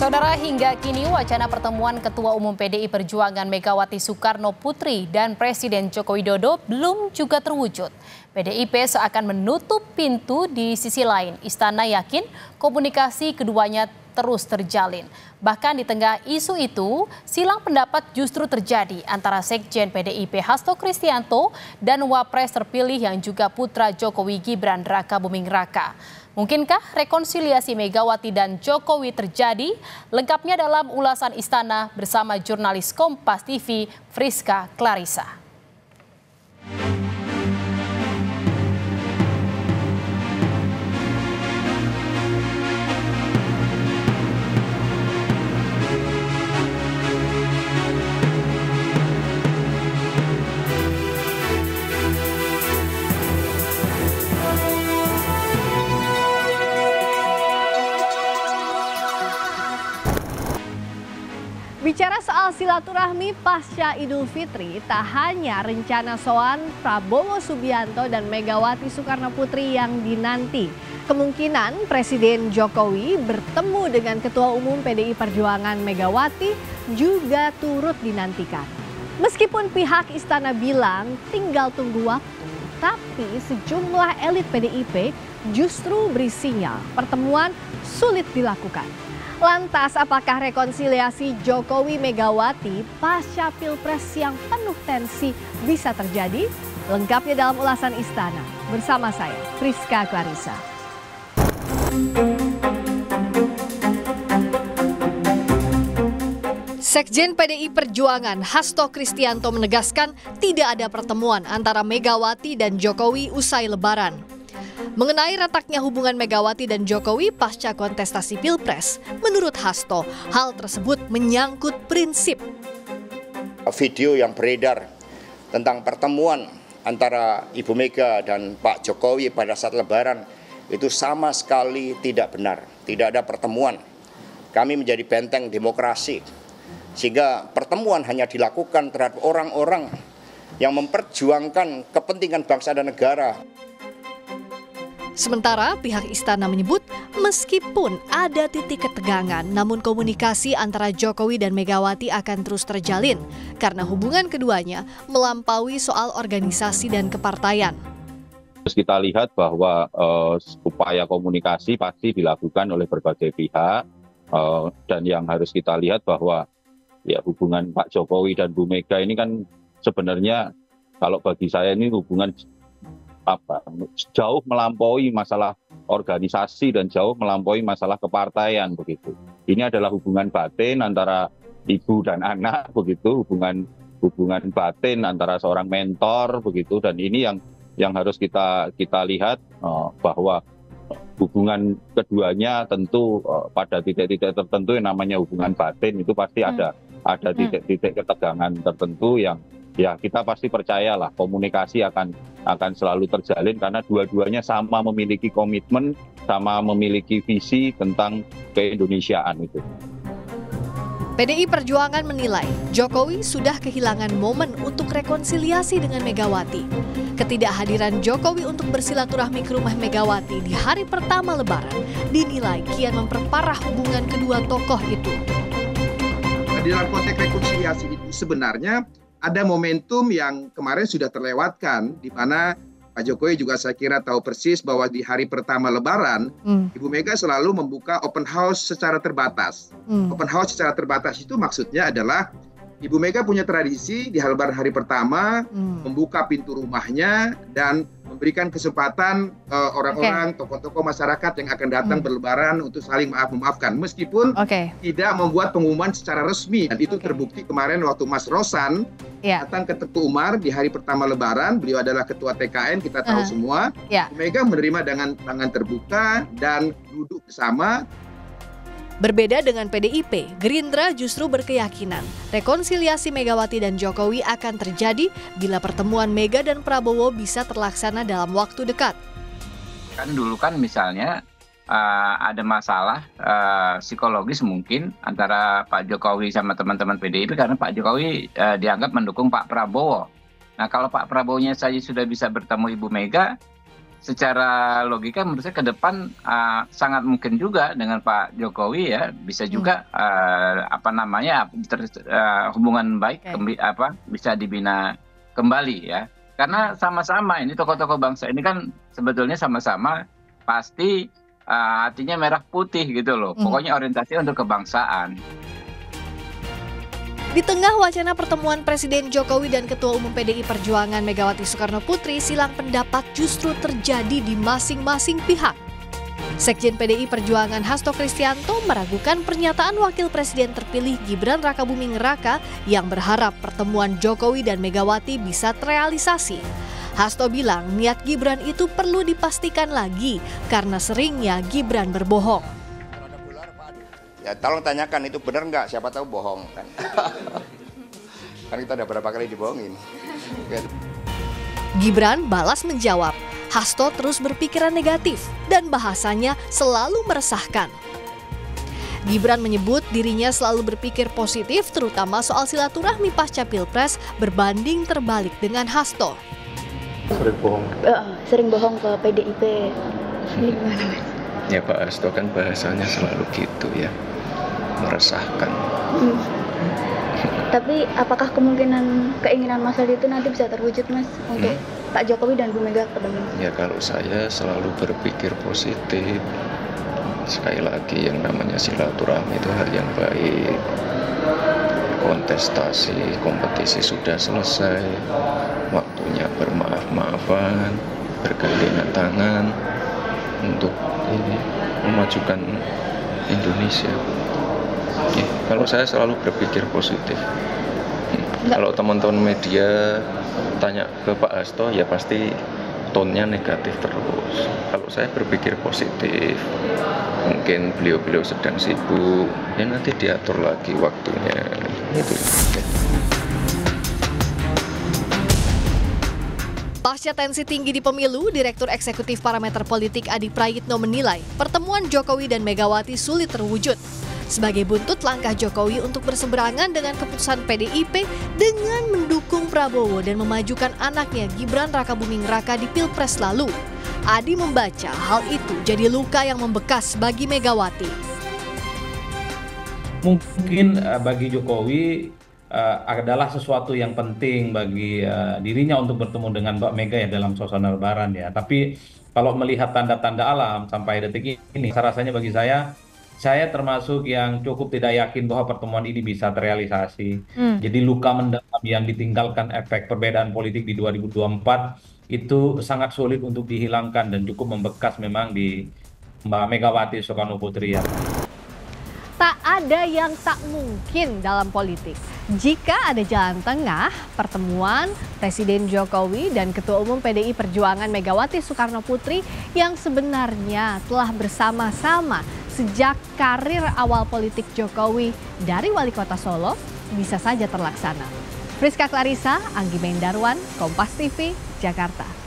Saudara, hingga kini wacana pertemuan Ketua Umum PDI Perjuangan Megawati Soekarno Putri dan Presiden Joko Widodo belum juga terwujud. PDIP seakan menutup pintu. Di sisi lain, Istana yakin komunikasi keduanya terus terjalin. Bahkan di tengah isu itu, silang pendapat justru terjadi antara Sekjen PDIP Hasto Kristianto dan Wapres terpilih yang juga putra Jokowi Gibran Raka Buming Raka. Mungkinkah rekonsiliasi Megawati dan Jokowi terjadi? Lengkapnya dalam ulasan Istana bersama jurnalis Kompas TV Friska Clarissa. Bicara soal silaturahmi pasca Idul Fitri, tak hanya rencana soan Prabowo Subianto dan Megawati Soekarno Putri yang dinanti. Kemungkinan Presiden Jokowi bertemu dengan Ketua Umum PDI Perjuangan Megawati juga turut dinantikan. Meskipun pihak istana bilang tinggal tunggu waktu, tapi sejumlah elit PDIP justru beri sinyal pertemuan sulit dilakukan. Lantas, apakah rekonsiliasi Jokowi-Megawati pasca Pilpres yang penuh tensi bisa terjadi? Lengkapnya dalam ulasan Istana. Bersama saya, Friska Clarissa. Sekjen PDI Perjuangan Hasto Kristianto menegaskan tidak ada pertemuan antara Megawati dan Jokowi usai Lebaran. Mengenai retaknya hubungan Megawati dan Jokowi pasca kontestasi Pilpres, menurut Hasto, hal tersebut menyangkut prinsip. Video yang beredar tentang pertemuan antara Ibu Mega dan Pak Jokowi pada saat Lebaran itu sama sekali tidak benar. Tidak ada pertemuan. Kami menjadi benteng demokrasi. Sehingga pertemuan hanya dilakukan terhadap orang-orang yang memperjuangkan kepentingan bangsa dan negara. Sementara pihak istana menyebut meskipun ada titik ketegangan, namun komunikasi antara Jokowi dan Megawati akan terus terjalin karena hubungan keduanya melampaui soal organisasi dan kepartaian. Terus kita lihat bahwa upaya komunikasi pasti dilakukan oleh berbagai pihak dan yang harus kita lihat bahwa ya hubungan Pak Jokowi dan Bu Mega ini kan sebenarnya kalau bagi saya ini hubungan jauh melampaui masalah organisasi dan jauh melampaui masalah kepartaian begitu. Ini adalah hubungan batin antara ibu dan anak begitu, hubungan batin antara seorang mentor begitu, dan ini yang harus kita lihat bahwa hubungan keduanya tentu pada titik-titik tertentu yang namanya hubungan batin itu pasti ada titik-titik ketegangan tertentu yang ya kita pasti percayalah komunikasi akan selalu terjalin karena dua-duanya sama memiliki komitmen, sama memiliki visi tentang keindonesiaan itu. PDI Perjuangan menilai Jokowi sudah kehilangan momen untuk rekonsiliasi dengan Megawati. Ketidakhadiran Jokowi untuk bersilaturahmi ke rumah Megawati di hari pertama Lebaran dinilai kian memperparah hubungan kedua tokoh itu. Dalam konteks rekonsiliasi itu sebenarnya ada momentum yang kemarin sudah terlewatkan, di mana Pak Jokowi juga saya kira tahu persis bahwa di hari pertama Lebaran, Ibu Mega selalu membuka open house secara terbatas. Open house secara terbatas itu maksudnya adalah Ibu Mega punya tradisi di Lebaran hari pertama membuka pintu rumahnya dan memberikan kesempatan orang-orang, tokoh-tokoh masyarakat yang akan datang berlebaran untuk saling memaafkan. Meskipun tidak membuat pengumuman secara resmi. Dan itu terbukti kemarin waktu Mas Rosan datang ke Teguh Umar di hari pertama Lebaran. Beliau adalah ketua TKN, kita tahu semua. Ibu Mega menerima dengan tangan terbuka dan duduk bersama. Berbeda dengan PDIP, Gerindra justru berkeyakinan rekonsiliasi Megawati dan Jokowi akan terjadi bila pertemuan Mega dan Prabowo bisa terlaksana dalam waktu dekat. Kan dulu kan misalnya ada masalah psikologis mungkin antara Pak Jokowi sama teman-teman PDIP karena Pak Jokowi dianggap mendukung Pak Prabowo. Nah kalau Pak Prabowo-nya saja sudah bisa bertemu Ibu Mega, secara logika menurut saya ke depan sangat mungkin juga dengan Pak Jokowi ya bisa juga hubungan baik bisa dibina kembali ya. Karena sama-sama ini tokoh-tokoh bangsa ini kan sebetulnya sama-sama pasti hatinya merah putih gitu loh. Pokoknya orientasi untuk kebangsaan. Di tengah wacana pertemuan Presiden Jokowi dan Ketua Umum PDI Perjuangan Megawati Soekarno Putri, silang pendapat justru terjadi di masing-masing pihak. Sekjen PDI Perjuangan Hasto Kristianto meragukan pernyataan Wakil Presiden terpilih Gibran Rakabuming Raka yang berharap pertemuan Jokowi dan Megawati bisa terrealisasi. Hasto bilang niat Gibran itu perlu dipastikan lagi karena seringnya Gibran berbohong. Ya tolong tanyakan itu benar nggak, siapa tahu bohong kan. Kan kita udah berapa kali dibohongin. Gibran balas menjawab, Hasto terus berpikiran negatif dan bahasanya selalu meresahkan. Gibran menyebut dirinya selalu berpikir positif terutama soal silaturahmi pasca Pilpres berbanding terbalik dengan Hasto. Sering bohong? Sering bohong ke PDIP. Ini gimana Mas? Ya Pak Hasto kan bahasanya selalu gitu ya, meresahkan. Tapi apakah keinginan Mas Aldi itu nanti bisa terwujud Mas untuk Pak Jokowi dan Bu Mega ketemu? Ya kalau saya selalu berpikir positif. Sekali lagi yang namanya silaturahmi itu hal yang baik. Kontestasi, kompetisi sudah selesai. Waktunya bermaaf-maafan, bergandengan tangan untuk ini memajukan Indonesia. Ya, kalau saya selalu berpikir positif. Kalau teman-teman media tanya ke Pak Hasto ya pasti tone-nya negatif terus. Kalau saya berpikir positif, mungkin beliau-beliau sedang sibuk, ya nanti diatur lagi waktunya. Itu. Pasca tensi tinggi di pemilu, Direktur Eksekutif Parameter Politik Adi Prayitno menilai pertemuan Jokowi dan Megawati sulit terwujud. Sebagai buntut langkah Jokowi untuk berseberangan dengan keputusan PDIP dengan mendukung Prabowo dan memajukan anaknya Gibran Rakabuming Raka di Pilpres lalu. Adi membaca hal itu jadi luka yang membekas bagi Megawati. Mungkin bagi Jokowi adalah sesuatu yang penting bagi dirinya untuk bertemu dengan Mbak Mega ya dalam suasana lebaran ya. Tapi kalau melihat tanda-tanda alam sampai detik ini, rasanya bagi saya termasuk yang cukup tidak yakin bahwa pertemuan ini bisa terrealisasi. Jadi luka mendalam yang ditinggalkan efek perbedaan politik di 2024 itu sangat sulit untuk dihilangkan dan cukup membekas memang di Mbak Megawati Soekarno Putri ya. Tak ada yang tak mungkin dalam politik. Jika ada jalan tengah, pertemuan Presiden Jokowi dan Ketua Umum PDI Perjuangan Megawati Soekarno Putri yang sebenarnya telah bersama-sama sejak karir awal politik Jokowi dari Wali Kota Solo bisa saja terlaksana. Friska Clarissa, Anggi Mendarwan, Kompas TV, Jakarta.